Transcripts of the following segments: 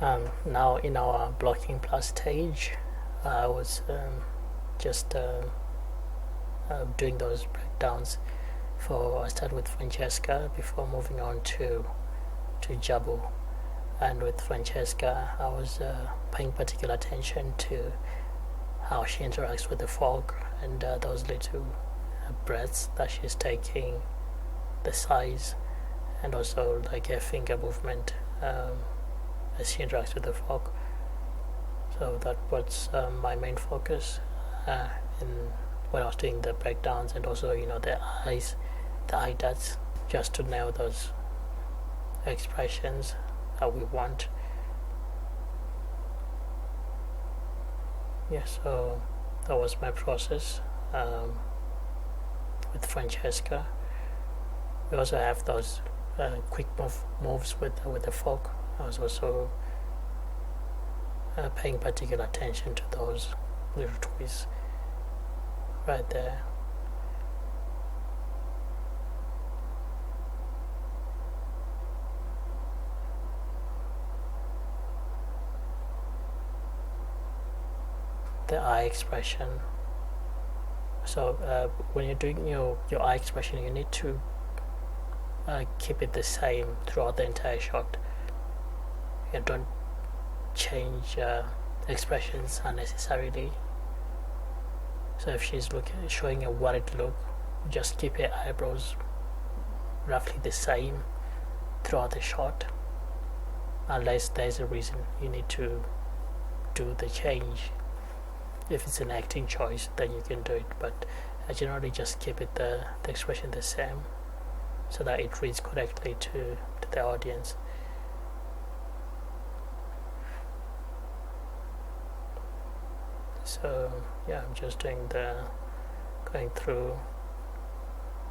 Now in our blocking plus stage, I was just doing those breakdowns. I started with Francesca before moving on to Jabu, and with Francesca I was paying particular attention to how she interacts with the fork and those little breaths that she's taking, the size, and also like her finger movement as she interacts with the fork. So that was my main focus when I was doing the breakdowns, and also the eye dots, just to nail those expressions that we want. Yeah, so that was my process with Francesca. We also have those quick moves with the fork. I was also paying particular attention to those little twists right there. The eye expression. So when you're doing your eye expression, you need to keep it the same throughout the entire shot. You don't change expressions unnecessarily. So if she's showing a worried look, just keep her eyebrows roughly the same throughout the shot, unless there's a reason you need to do the change. If it's an acting choice, then you can do it, but I generally just keep it the expression the same, so that it reads correctly to the audience. So yeah, I'm just going through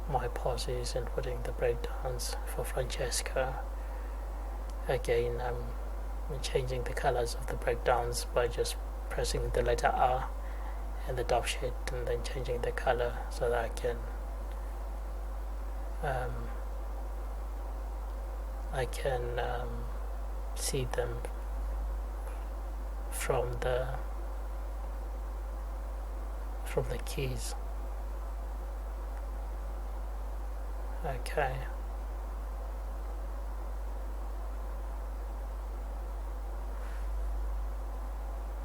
my pauses and putting the breakdowns for Francesca. Again, I'm changing the colors of the breakdowns by just pressing the letter R and the top sheet, and then changing the color so that I can see them from the keys. Okay.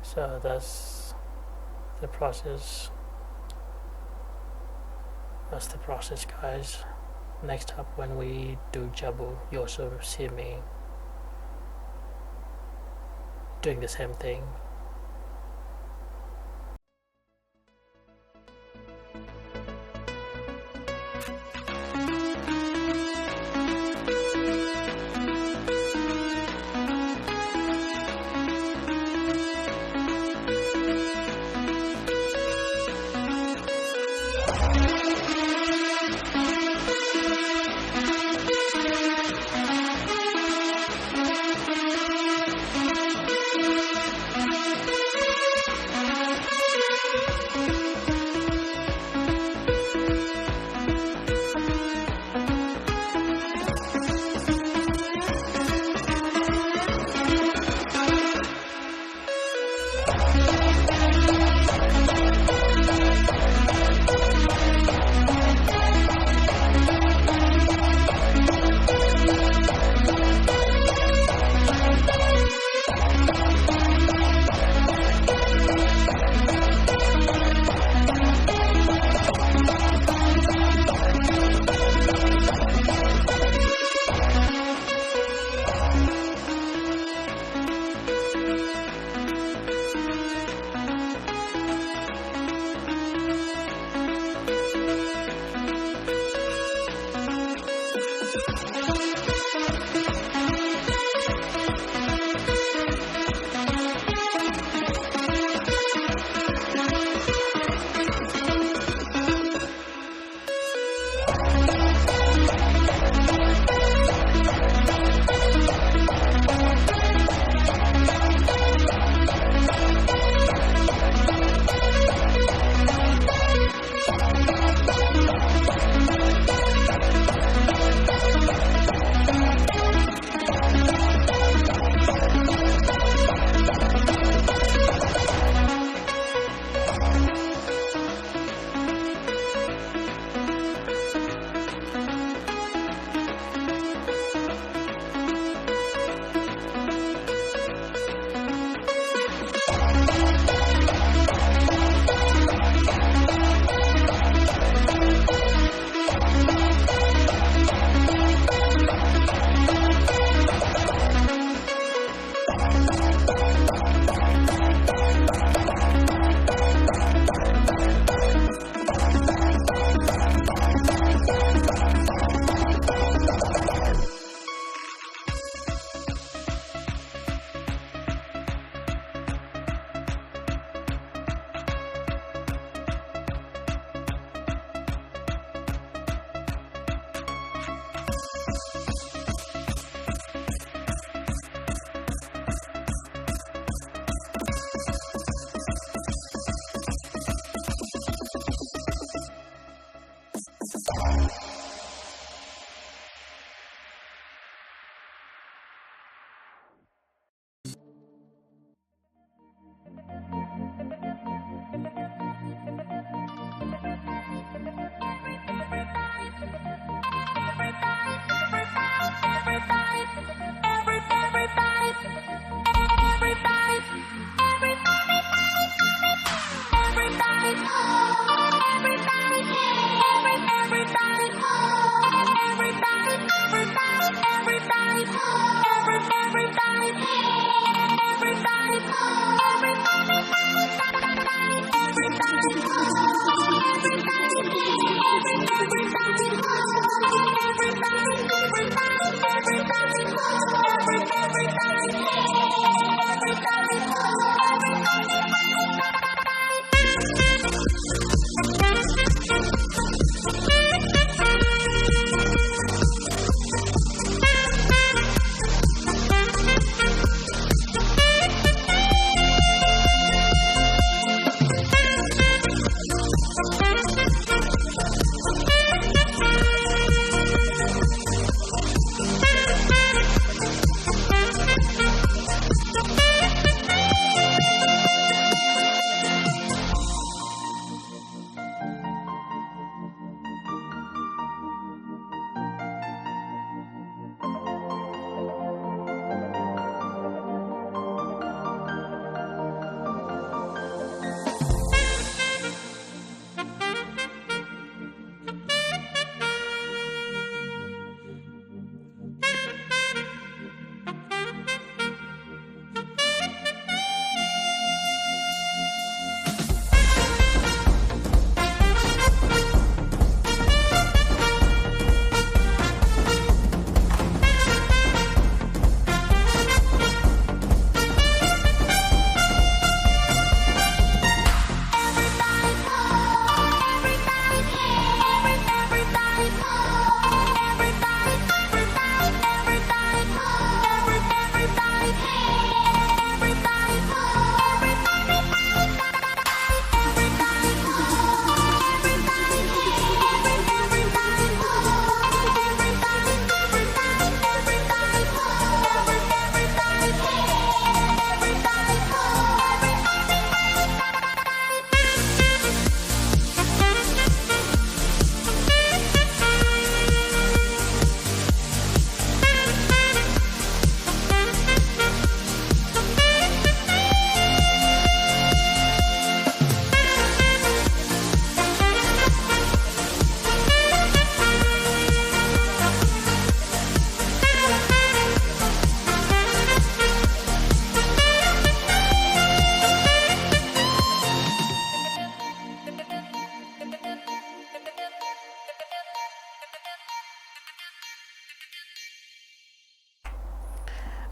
So that's the process. That's the process, guys. Next up, when we do Jabu, you also see me doing the same thing.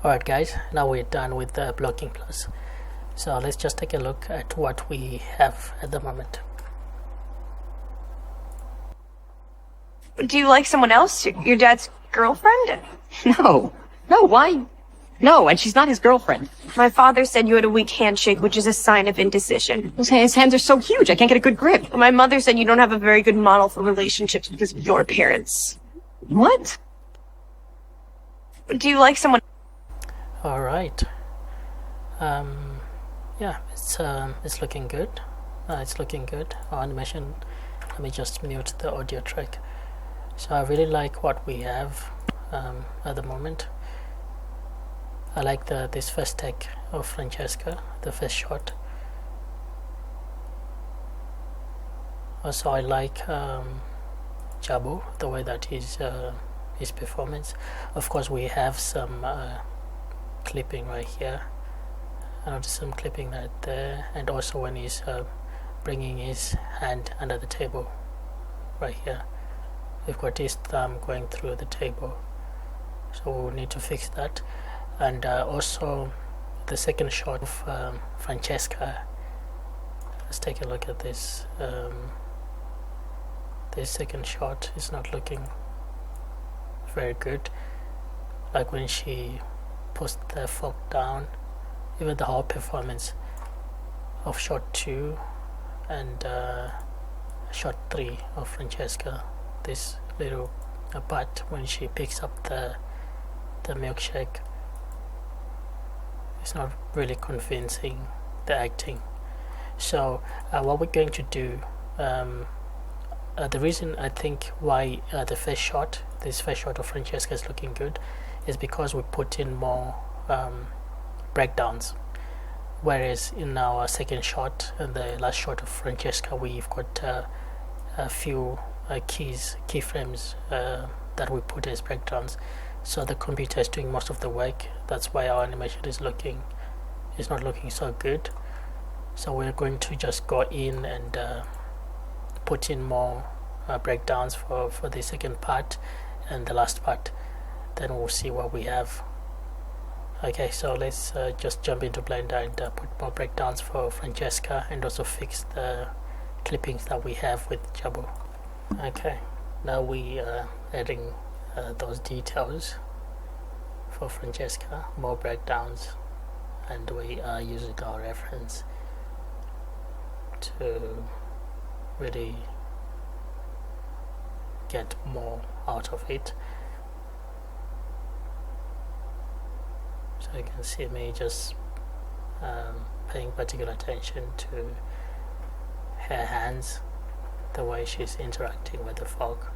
Alright guys, now we're done with the blocking plus. So let's just take a look at what we have at the moment. Do you like someone else? Your dad's girlfriend? No. No, why? No, and she's not his girlfriend. My father said you had a weak handshake, which is a sign of indecision. His hands are so huge, I can't get a good grip. My mother said you don't have a very good model for relationships because of your parents. What? Do you like someone? Alright. Yeah, it's looking good. It's looking good. Our animation, let me just mute the audio track. So I really like what we have at the moment. I like this first take of Francesca, the first shot. Also, I like Jabu, the way that his performance. Of course, we have some clipping right here. I noticed some clipping right there, and also when he's bringing his hand under the table right here, we've got his thumb going through the table, so we'll need to fix that. And also the second shot of Francesca. Let's take a look at this. This second shot is not looking very good, like when she puts the fork down. Even the whole performance of shot 2 and shot 3 of Francesca, this little part when she picks up the milkshake, it's not really convincing, the acting. So what we're going to do, the reason I think why this first shot of Francesca is looking good is because we put in more breakdowns, whereas in our second shot and the last shot of Francesca, we've got a few keyframes that we put as breakdowns. So the computer is doing most of the work. That's why our animation is not looking so good. So we're going to just go in and put in more breakdowns for the second part and the last part. Then we'll see what we have. Okay, so let's just jump into Blender and put more breakdowns for Francesca, and also fix the clippings that we have with Jabu. Okay, now we are adding those details for Francesca, more breakdowns, and we are using our reference to really get more out of it. So you can see me just paying particular attention to her hands, the way she's interacting with the fork.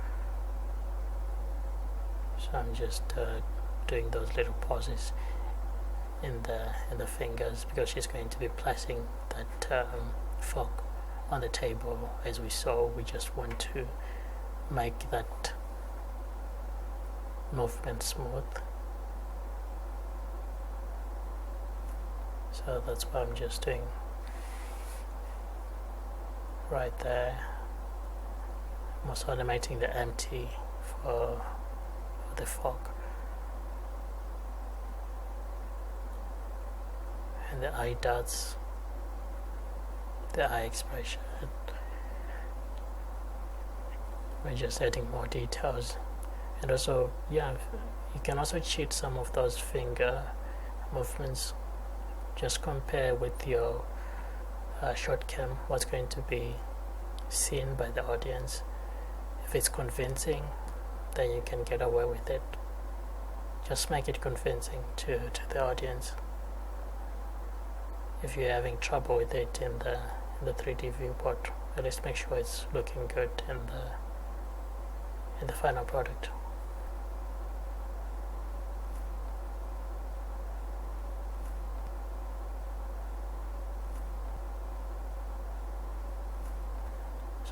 So I'm just doing those little pauses in the fingers, because she's going to be placing that fork on the table. As we saw, we just want to make that movement smooth. So that's what I'm just doing right there. I'm also animating the empty for the fork, and the eye dots, the eye expression. We're just adding more details. And also, yeah, you can also cheat some of those finger movements. Just compare with your short cam what's going to be seen by the audience. If it's convincing, then you can get away with it. Just make it convincing to the audience. If you're having trouble with it in the 3D viewport, at least make sure it's looking good in the final product.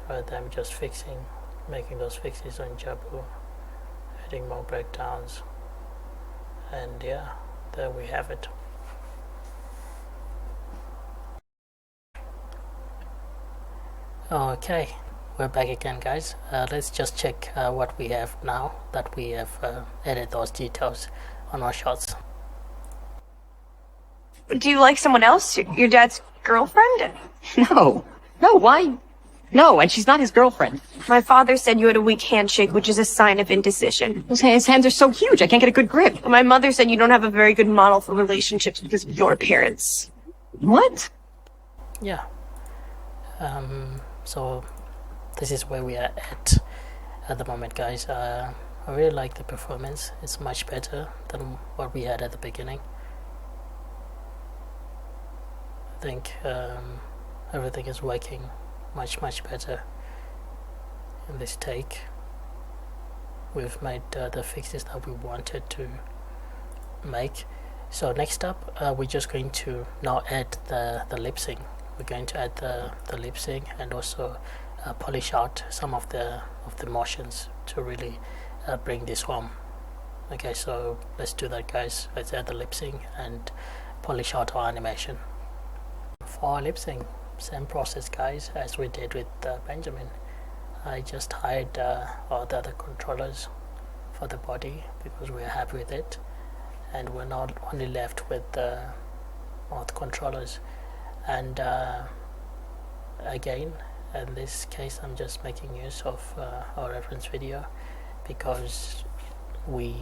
So I'm just making those fixes on Jabu, adding more breakdowns, and yeah, there we have it. Okay, we're back again, guys. Let's just check what we have now that we have added those details on our shots. Do you like someone else? Your dad's girlfriend? No. No, why? No, and she's not his girlfriend. My father said you had a weak handshake, which is a sign of indecision. His hands are so huge, I can't get a good grip. My mother said you don't have a very good model for relationships because of your parents. What? Yeah. So this is where we are at the moment, guys. I really like the performance. It's much better than what we had at the beginning. I think everything is working much better in this take. We've made the fixes that we wanted to make. So next up, we're just going to now add the lip sync. We're going to add the lip sync and also polish out some of the motions to really bring this home. Okay, so let's do that, guys. Let's add the lip sync and polish out our animation. For our lip sync, same process, guys, as we did with Benjamin. I just hired all the other controllers for the body because we're happy with it, and we're not only left with the mouth controllers. And again, in this case, I'm just making use of our reference video because we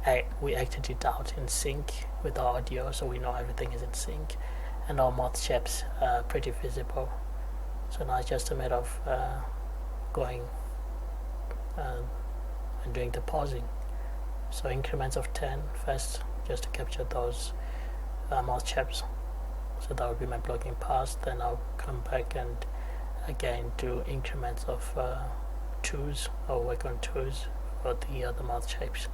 acted it out in sync with our audio, so we know everything is in sync, and our mouth shapes are pretty visible. So now it's just a matter of going and doing the pausing. So increments of 10 first, just to capture those mouth shapes. So that would be my blocking pass. Then I'll come back and again do increments of 2s, or work on 2s for the other mouth shapes.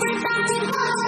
Everybody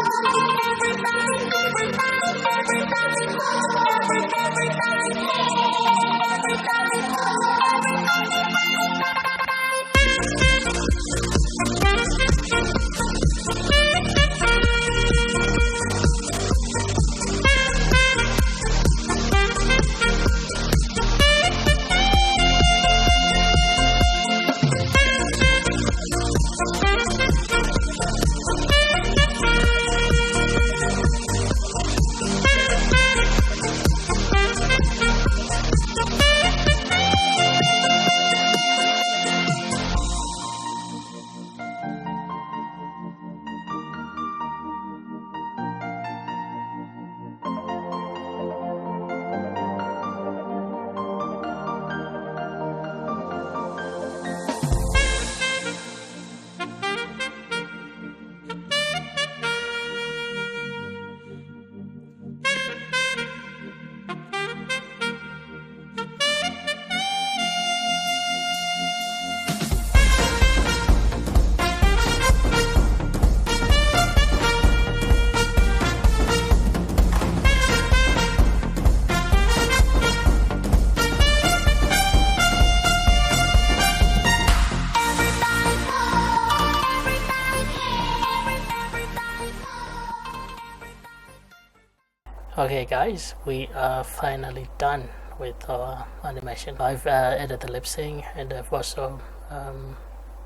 Okay guys, we are finally done with our animation. I've added the lip sync, and I've also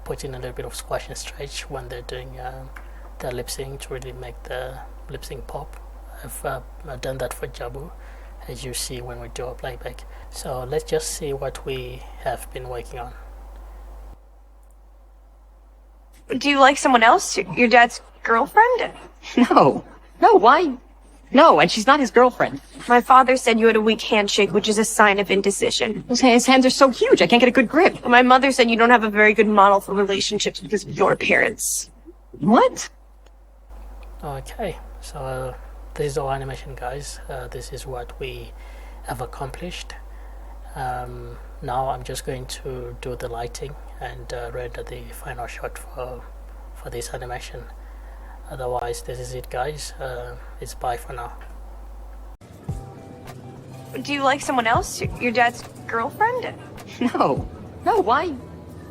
put in a little bit of squash and stretch when they're doing the lip sync to really make the lip sync pop. I've done that for Jabu, as you see when we do a playback. So let's just see what we have been working on. Do you like someone else? Your dad's girlfriend? No. No, why? No, and she's not his girlfriend. My father said you had a weak handshake, which is a sign of indecision. His hands are so huge, I can't get a good grip. My mother said you don't have a very good model for relationships because of your appearance. What? Okay, so this is our animation, guys. This is what we have accomplished. Now I'm just going to do the lighting and render the final shot for this animation. Otherwise, this is it, guys. It's bye for now. Do you like someone else? Your dad's girlfriend? No. No, why?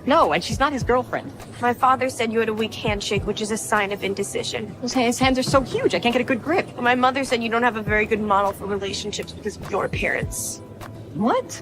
No, and she's not his girlfriend. My father said you had a weak handshake, which is a sign of indecision. His hands are so huge, I can't get a good grip. My mother said you don't have a very good model for relationships because of your appearance. What?